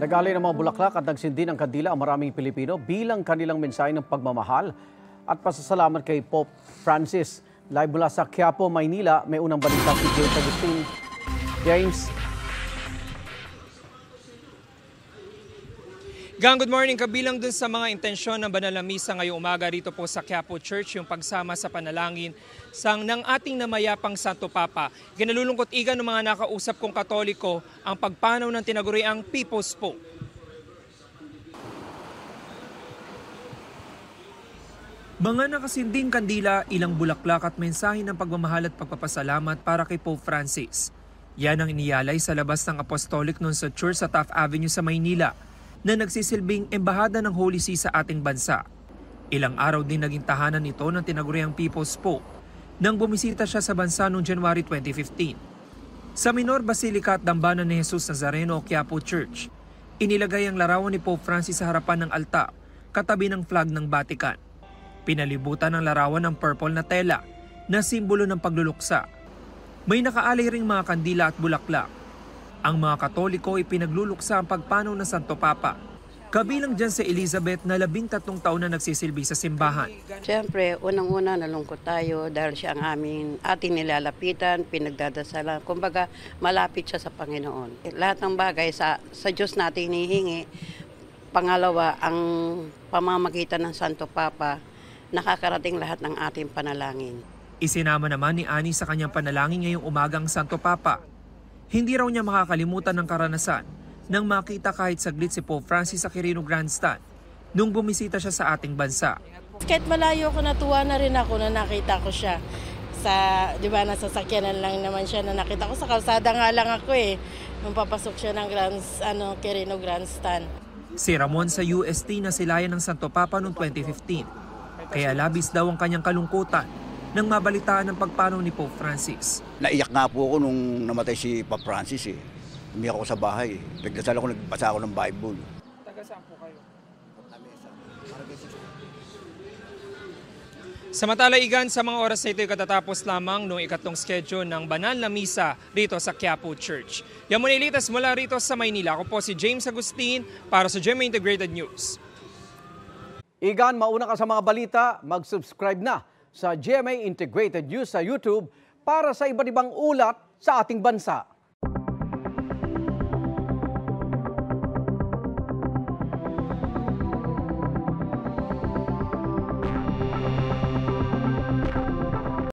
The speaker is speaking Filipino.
Nag-alay ng mga bulaklak at nagsindi ng kandila ang maraming Pilipino bilang kanilang mensahe ng pagmamahal at pasasalamat kay Pope Francis. Live mula sa Quiapo, Maynila, may unang balita si James Agustin. James. Good morning. Kabilang dun sa mga intensyon ng banal na misa ngayong umaga rito po sa Quiapo Church, yung pagsama sa panalangin ng ating namayapang Santo Papa. Ginalulungkot igan ng mga nakausap kong Katoliko ang pagpanaw ng tinaguriang People's Pope. Mga nakasinding kandila, ilang bulaklak at mensahe ng pagmamahal at pagpapasalamat para kay Pope Francis. Yan ang iniyalay sa labas ng Apostolic noon sa Church sa Taft Avenue sa Maynila, na nagsisilbing embahada ng Holy See sa ating bansa. Ilang araw din naging tahanan ito ng tinaguriang People's Pope nang bumisita siya sa bansa noong January 2015. Sa Minor Basilica at Dambana ni Jesus Nazareno o Quiapo Church, inilagay ang larawan ni Pope Francis sa harapan ng altar, katabi ng flag ng Vatican. Pinalibutan ng larawan ng purple na tela na simbolo ng pagluluksa. May nakaalay ring mga kandila at bulaklak. Ang mga Katoliko ay pinagluluksa ang pagpanaw ng Santo Papa. Kabilang dyan si Elizabeth na 13 taon na nagsisilbi sa simbahan. Siyempre, unang-una nalungkot tayo dahil siya ang ating nilalapitan, pinagdadasalan. Kumbaga, malapit siya sa Panginoon. Lahat ng bagay sa Diyos natin hinihingi. Pangalawa, ang pamamagitan ng Santo Papa, nakakarating lahat ng ating panalangin. Isinama naman ni Ani sa kanyang panalangin ngayong umagang Santo Papa. Hindi raw niya makakalimutan ng karanasan nang makita kahit saglit si Pope Francis sa Quirino Grandstand nung bumisita siya sa ating bansa. Kahit malayo ko, natuwa na rin ako na nakita ko siya. Di ba, nasa sakyanan lang naman siya na nakita ko. Sa kalsada nga lang ako nung papasok siya ng Quirino Grandstand. Si Ramon sa UST na silayan ng Santo Papa noong 2015. Kaya labis daw ang kanyang kalungkutan nang mabalitaan ng pagpanaw ni Pope Francis. Naiyak nga po ako nung namatay si Pope Francis. Umiyak ako sa bahay. Nagdasal ako, nagbasa ako ng Bible. Taga saan po kayo? Samantala, Igan, sa mga oras na ito ay katatapos lamang noong ikatlong schedule ng banal na misa rito sa Quiapo Church. Yan muna ilitas mula rito sa Maynila. Ako po si James Agustin para sa GMA Integrated News. Igan, mauna ka sa mga balita, mag-subscribe na sa GMA Integrated News sa YouTube para sa iba't ibang ulat sa ating bansa.